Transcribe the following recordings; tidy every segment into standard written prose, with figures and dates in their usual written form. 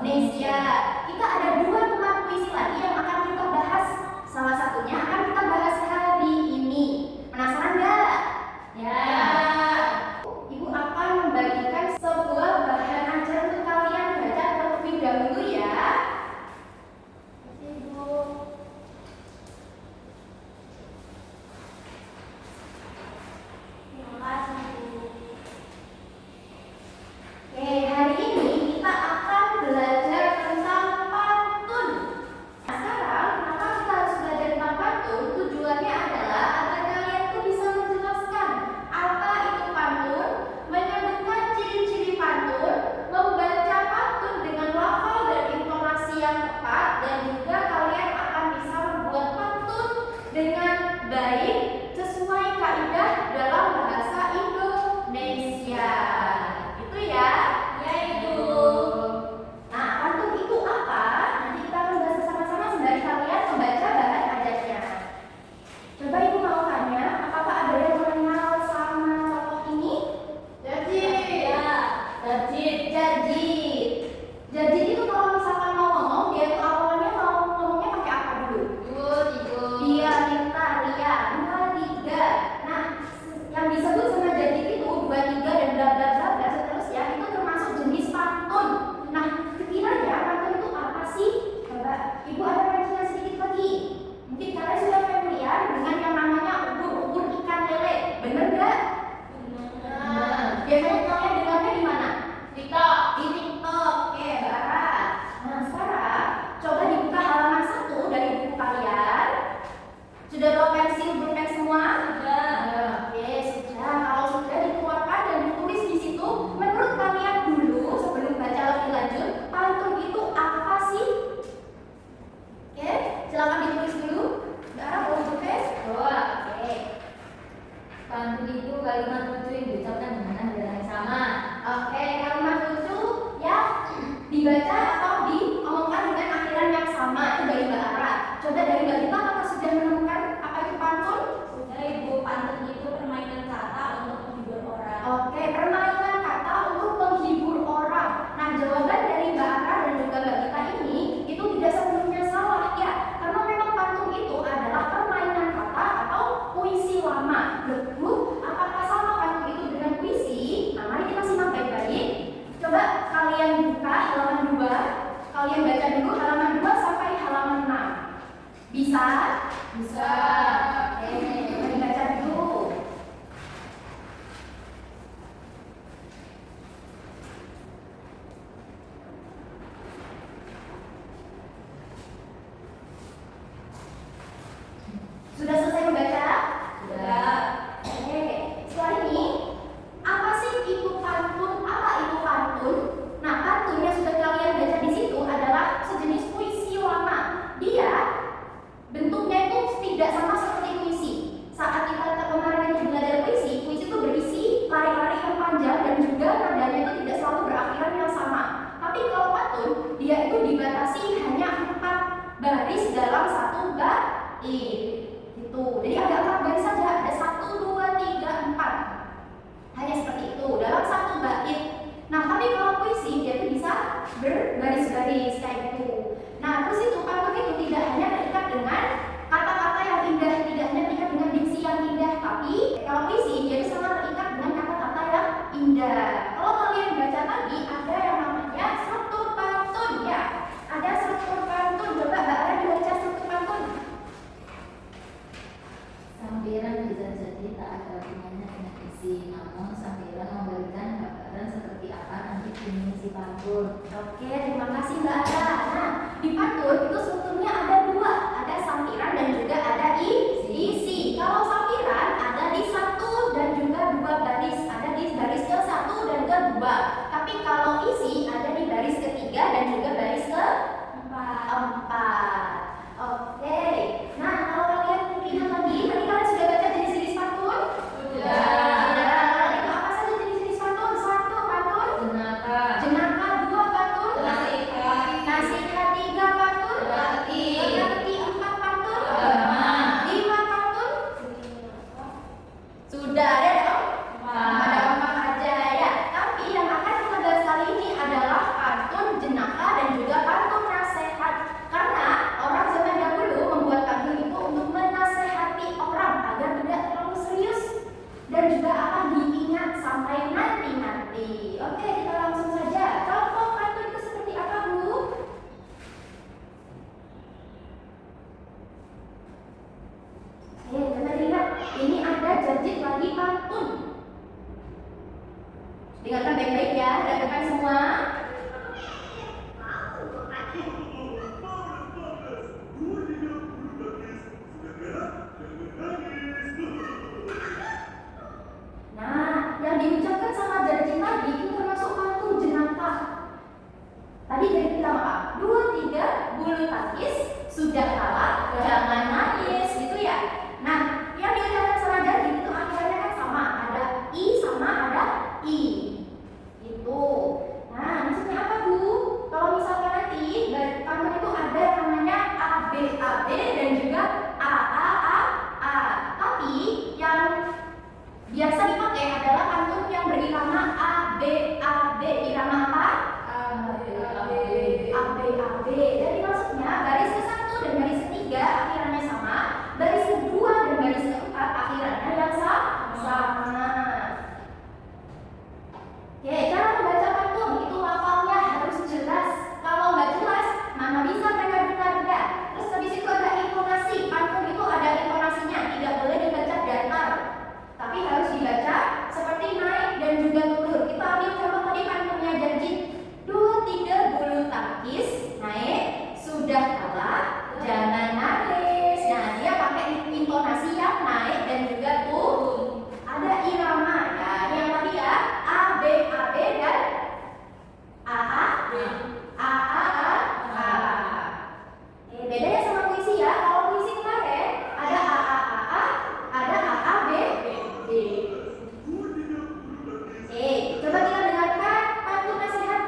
Indonesia. Kita ada dua teman puisi lagi yang akan kita bahas. Salah satunya akan kita bahas hari ini. Penasaran nggak? Ya. Ibu akan membagikan sebuah bahan ajar untuk kalian baca terlebih dahulu ya. Ibu. Terima kasih. Oke, hari ini kita akan belajar tentang pantun. Nah, sekarang kenapa kita harus belajar tentang pantun? Tujuannya adalah agar kalian tuh bisa menjelaskan apa itu pantun, menyebutkan ciri-ciri pantun, membaca pantun dengan lafal dan intonasi yang tepat, dan juga kalian akan bisa membuat pantun dengan baik sesuai kaidah dalam bahasa Indonesia. Itu ya. Ya, Ibu. Nah, pantun itu apa? Nanti kita akan bahas bersama-sama sembari kalian membaca bahan ajarnya. Coba Ibu mau tanya, apakah ada yang mengenal sama contoh ini? Jajit. Ya, jajit. Jajit. Jajit itu kalau misalkan mau ngomong, dia tuh awalnya mau ngomongnya pakai apa dulu? Dia, Nita, Ria, 2, 3. Nah, yang disebut sama jajit itu 2, 3 dan bla bla bla bla seterusnya itu termasuk jenis pantun. Nah, sekiranya pantun itu apa sih? Coba Ibu ada pancingan sedikit lagi. Mungkin kalian sudah familiar dengan yang namanya ubur-ubur ikan lele. Bener nggak? Bener. Biasanya kalian dengarnya di mana? TikTok. Di TikTok. Oke, Mbak. Nah, sekarang coba dibuka halaman 1 dari buku kalian. Sudah bawa pensil, pulpen semua? Sudah. Oke, sudah. Kalau sudah dikeluarkan dan ditulis di situ, menurut kalian dulu sebelum baca lebih lanjut, pantun itu apa sih? Oke, silakan ditulis dulu. Dara mau tulis? Oke. Pantun itu kalimat lucu yang diucapkan dengan nada yang sama. Oke, kalimat lucu yang dibaca atau diomongkan dengan akhiran yang sama itu dari Mbak Ara. Coba dari Mbak Rita, apakah sudah menemukan apa itu pantun? Sudah, Ibu. Pantun itu permainan kata untuk menghibur orang. Oke, permainan kata untuk menghibur orang. Nah, jawaban dari Mbak Ara dan juga Mbak Rita ini itu tidak sepenuhnya salah ya, karena memang pantun itu adalah permainan kata atau puisi lama. Loh, Bu, apakah sama pantun itu dengan puisi? Nah, mari kita simak baik-baik. Coba kalian buka halaman 2. Kalian baca dulu halaman 2 sampai halaman 6. Bisa? Bisa. Oke, coba dibaca dulu. Sudah selesai membaca? Sudah. Oke, setelah ini apa sih itu pantun? Apa itu pantun? Nah, pantun yang sudah kalian baca di situ adalah sejenis puisi lama. Dia bentuknya itu tidak sama seperti puisi. Saat kita kemarin itu belajar puisi, puisi itu berisi lari-lari yang panjang dan juga nadanya itu tidak selalu berakhiran yang sama. Tapi kalau pantun, dia itu dibatasi hanya 4 baris dalam satu bait. Itu. Jadi ada 4 baris saja, ada 1, 2, 3, 4. Hanya seperti itu dalam satu bait. Nah, tapi kalau puisi dia itu bisa berbaris-baris kayak gitu. Nah, terus itu pantun itu tidak hanya terikat dengan kata-kata yang indah, tidak hanya terikat dengan diksi yang indah, tapi kalau puisi dia itu sangat terikat dengan kata-kata yang indah. Kalau kalian baca tadi ada yang namanya struktur pantun ya. Ada struktur pantun. Coba Mbak Ara dibaca struktur pantun. Sampiran bisa jadi tak ada hubungannya dengan isi, namun sampiran memberikan gambaran seperti apa nanti isi pantun. Oke, terima kasih Mbak Ara. Nah, di pantun itu strukturnya ada 2, ada sampiran dan juga ada isi. Kalau sampiran ada di 1 dan juga 2 baris, ada di baris ke 1 dan ke 2. Tapi kalau isi ada di baris ketiga dan juga baris ke 4. Oke. Nah, kalau kalian lihat lagi, tadi kalian sudah baca jenis-jenis pantun? Sudah. Itu apa saja jenis-jenis pantun? 1 pantun. Jenaka 2 pantun. Nasihat 3 pantun. Teka-teki 4 pantun. 5 pantun. Dengarkan baik-baik ya, dengarkan semua. Nah, yang diucapkan sama janji tadi itu termasuk pantun jenaka. Tadi dari bilang apa? 2, 3, bulu tangkis, sudah kalah, jangan nangis, gitu ya. Nah, yang diucapkan sama janji itu akhirnya kan sama, ada i sama ada i. Itu. Nah, maksudnya apa Bu? Kalau misalkan nanti pantun itu ada yang namanya a b dan juga a a. Tapi yang biasa dipakai adalah pantun yang berirama a b. Irama apa? A B. Jadi maksudnya baris ke-1 dan baris ke-3 akhirannya sama, baris ke-2 dan baris ke-4 akhirannya yang sama. Oke, cara membaca pantun itu lafalnya harus jelas. Kalau nggak jelas, mana bisa mereka dengarnya. Terus habis itu ada intonasi. Pantun itu ada intonasinya, tidak boleh dibaca datar, tapi harus dibaca seperti naik dan juga turun. Kita ambil contoh tadi pantunnya janji. 2, 3, bulu tangkis, naik, sudah kalah, jangan nangis. Nah, dia pakai intonasi yang naik dan juga turun. Ada irama ya, yang tadi ya, A B dan A. Bedanya sama puisi ya. Kalau puisi kemarin ada A, ada A B. Coba kita dengarkan pantun nasihat.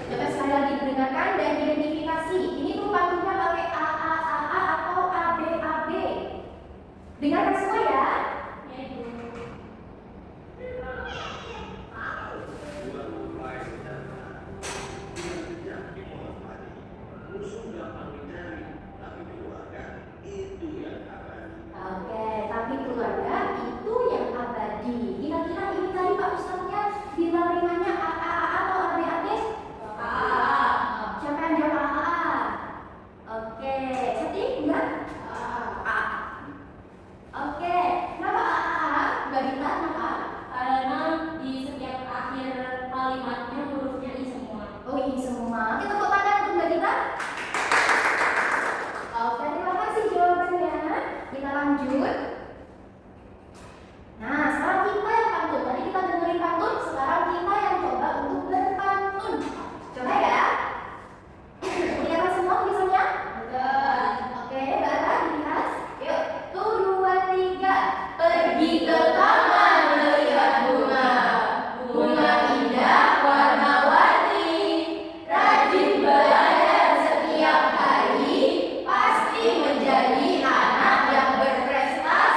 Coba sekali lagi dengarkan dan identifikasi. Ini tuh pantunnya pakai A atau A B. Dengarkan semua ya. Oke, tapi keluarga itu yang abadi. Kira-kira ini tadi Pak Ustadznya bilang rimanya A atau A B? Siapa yang jawab A? Oke, seperti enggak? A. Oke, kenapa A? Mbak Dita, kenapa? Karena di setiap akhir kalimatnya hurufnya i semua. Oh, ini semua. Kita tepuk tangan untuk Mbak Dita. Oke, terima kasih jawabannya. Kita lanjut. Nah, sekarang kita yang pantun. Tadi kita dengerin pantun, sekarang kita yang coba untuk berpantun. Coba ya. Lihat semua tulisannya? Betul. Oke, Mbak dilihat. Yuk, 1, 2, 3. Pergi ke taman melihat bunga. Bunga indah warna-warni. Rajin belajar setiap hari, pasti menjadi anak yang berprestasi.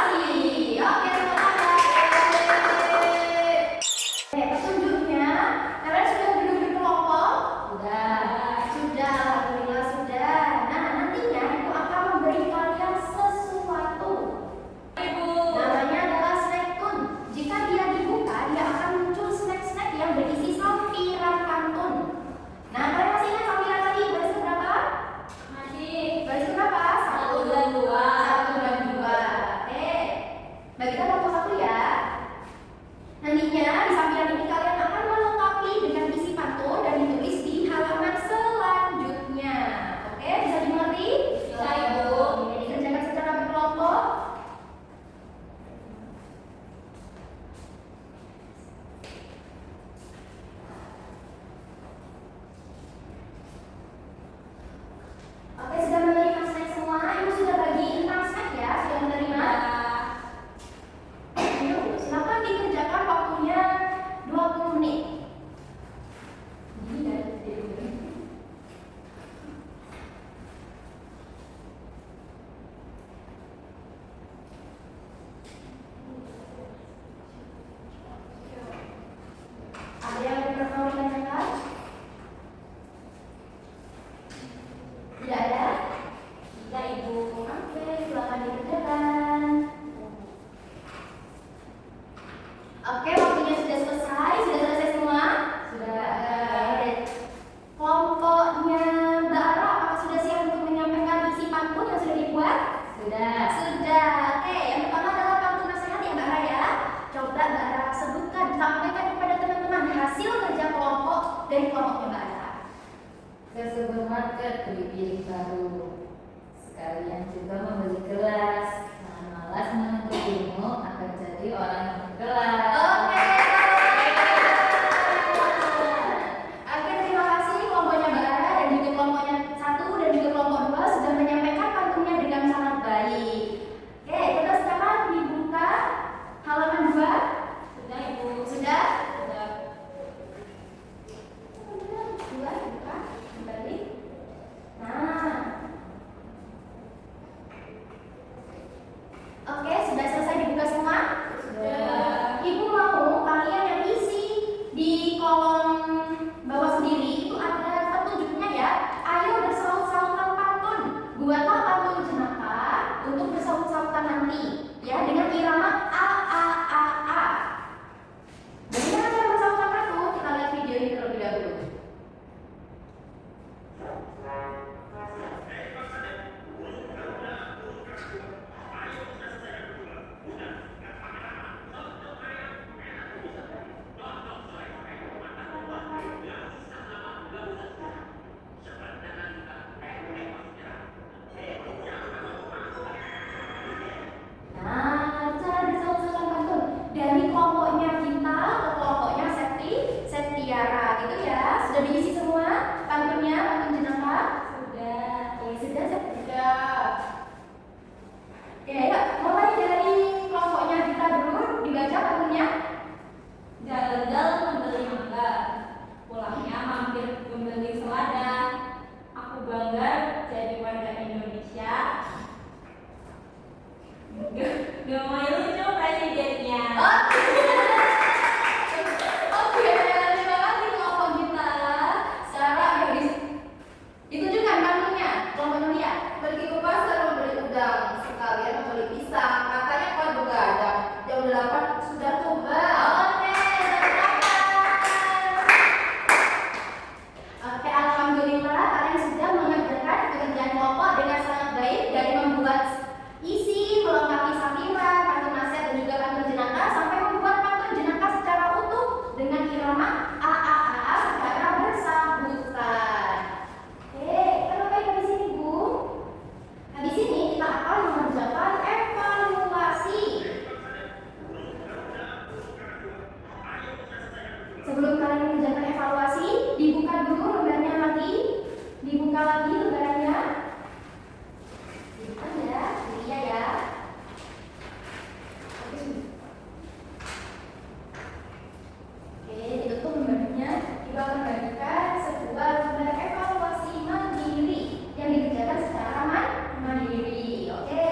Oke, sudah selesai dibuka semua? Sudah. Ibu mau kalian yang isi di kolom bawah sendiri itu ada petunjuknya ya. Ayo bersaut-sautan pantun. Buatlah pantun jenaka untuk bersaut-sautan nanti ya dengan irama a a a a. Bagaimana cara bersautan pantun? Kita lihat video ini terlebih dahulu. Nah, cara bersaut-sautan pantun dari kelompoknya Gita ke kelompoknya Septiara gitu ya. Sudah diisi semua pantunnya, pantun jenaka? Sudah. Oke, sudah. Oke, ayo mulai dari kelompoknya Gita dulu dibaca pantunnya. Jalan-jalan membeli mangga, pulangnya mampir membeli selada. Aku bangga jadi warga Indonesia. Gemoy lucu presidennya. Oke, terima kasih kelompok Gita. Sekarang habis ditunjukkan pantunnya kelompok Nuria. Pergi ke pasar membeli udang, sekalian membeli pisang. Katanya kuat begadang. Jam 8 sudah tiba. Oke, tepuk tangan. Oke, alhamdulillah kalian sudah mengerjakan pekerjaan kelompok dengan sangat baik dari membuat isi, melengkapi sambilan, pantun nasihat dan juga pantun jenaka sampai membuat pantun jenaka secara utuh dengan irama a a a a secara bersahutan. Oke, kita mulai dari sini Bu. Habis ini kita akan mengerjakan evaluasi. Sebelum kalian mengerjakan evaluasi, dibuka dulu lembarnya lagi. Dibuka lagi lembarannya. Dibuka ya, iya ya. Oke, ditutup lembarnya. Kita akan bagikan sebuah lembar evaluasi mandiri yang dikerjakan secara mandiri. Oke.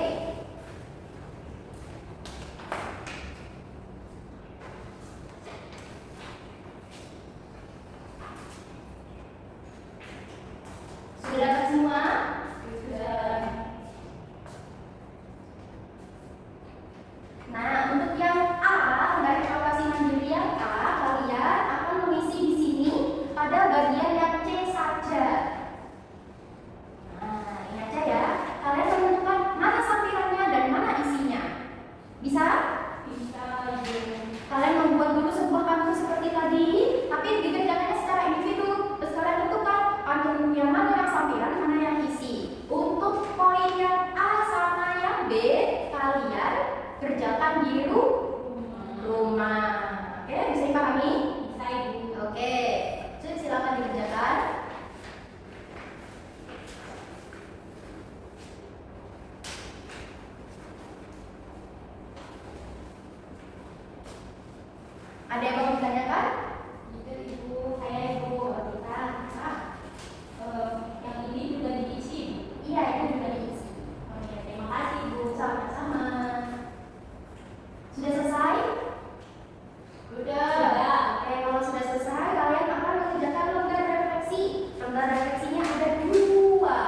Sudah dapat semua? Sudah. Nah, untuk yang A, lembar evaluasi mandiri yang A, kalian akan mengisi di sini pada bagian yang C saja. Nah, ini aja ya. Kalian menentukan mana sampirannya dan mana isinya. Bisa? Bisa Ibu. Kalian membuat dulu sebuah pantun seperti tadi, tapi dikerjakannya secara individu. Terus kalian tentukan pantun yang mana yang sampiran, mana yang isi. Untuk poin yang A sama yang B, kalian kerjakan di rumah. Oke, bisa dipahami? Bisa Ibu. Oke, jadi silakan dikerjakan. Ada yang mau ditanyakan? Itu Ibu, saya Ibu kita. Yang ini juga diisi. Iya, itu juga diisi. Oh ya, terima kasih Ibu. Sama-sama. Sudah selesai? Sudah. Oke, kalau sudah selesai, kalian akan mengerjakan lembar refleksi. Lembar refleksinya ada dua.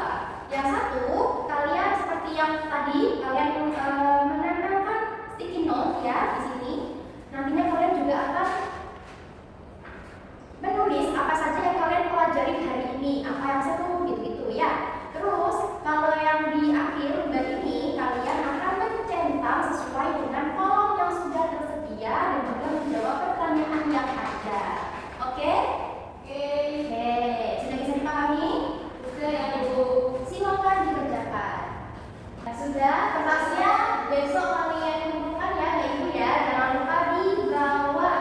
Yang satu, kalian seperti yang tadi, kalian menempelkan sticky note ya di sini. Nantinya kalian juga akan menulis apa saja yang kalian pelajari hari ini, apa yang seru gitu-gitu ya. Terus kalau yang di akhir lembar ini kalian akan mencentang sesuai dengan kolom yang sudah tersedia dan juga menjawab pertanyaan yang ada. Oke? Oke. Sudah bisa dipahami? Sudah ya Ibu. Silakan dikerjakan. Nah, sudah, kertasnya besok kalian kumpulkan ya, Ibu ya. Jangan lupa dibawa.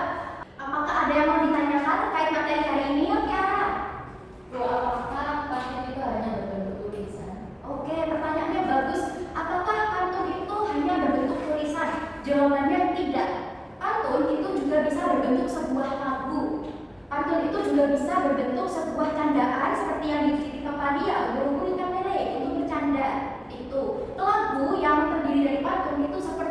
Apakah ada yang mau ditanyakan terkait materi hari ini? Oke, Ara? Bu, apakah pantun itu hanya berbentuk tulisan? Oke, pertanyaannya bagus. Apakah pantun itu hanya berbentuk tulisan? Jawabannya tidak. Pantun itu juga bisa berbentuk sebuah lagu. Pantun itu juga bisa berbentuk sebuah candaan seperti yang diceritakan tadi ya, berhubung ikan lele itu bercanda. Itu lagu yang terdiri dari pantun itu seperti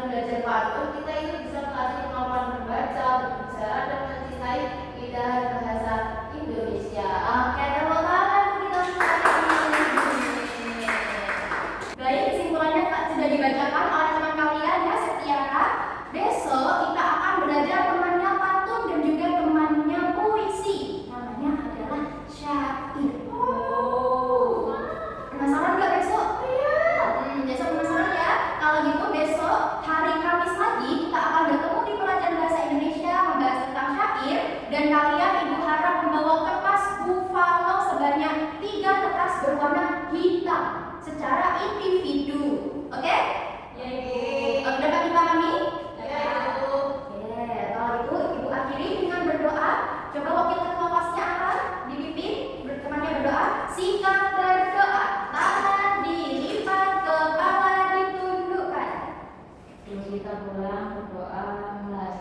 belajar pantun, kita itu bisa melatih kemampuan membaca, berbicara, dan mencintai keindahan bahasa Indonesia. Oke, tepuk tangan kita semua. Baik, kesimpulannya sudah dibacakan oleh teman kalian ya, Setiara. Besok kita akan belajar temannya pantun dan juga temannya puisi. Namanya adalah syair. Penasaran nggak besok? Iya. Besok penasaran ya? Kalau gitu besok hari Kamis lagi kita akan bertemu di pelajaran bahasa Indonesia membahas tentang syair, dan kalian ibu harap membawa kertas buffalo sebanyak 3 kertas berwarna hitam secara individu. Oke? Ya, Ibu. Dapat dipahami? Ya, Ibu. Oke, kalau itu ibu akhiri dengan berdoa. Coba wakil ketua kelasnya akan dipimpin bertemannya berdoa. Sikap berdoa, tangan dilipat, kepala ditundukkan. Terus kita pulang berdoa mulai.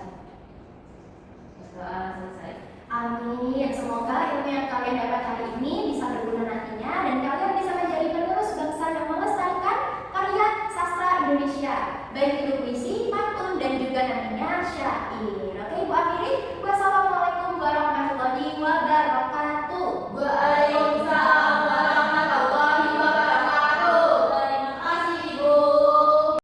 Berdoa selesai. Amin. Semoga ilmu yang kalian dapat hari ini bisa berguna nantinya dan kalian bisa menjadi penerus bangsa yang melestarikan karya sastra Indonesia, baik itu puisi, pantun, dan juga nantinya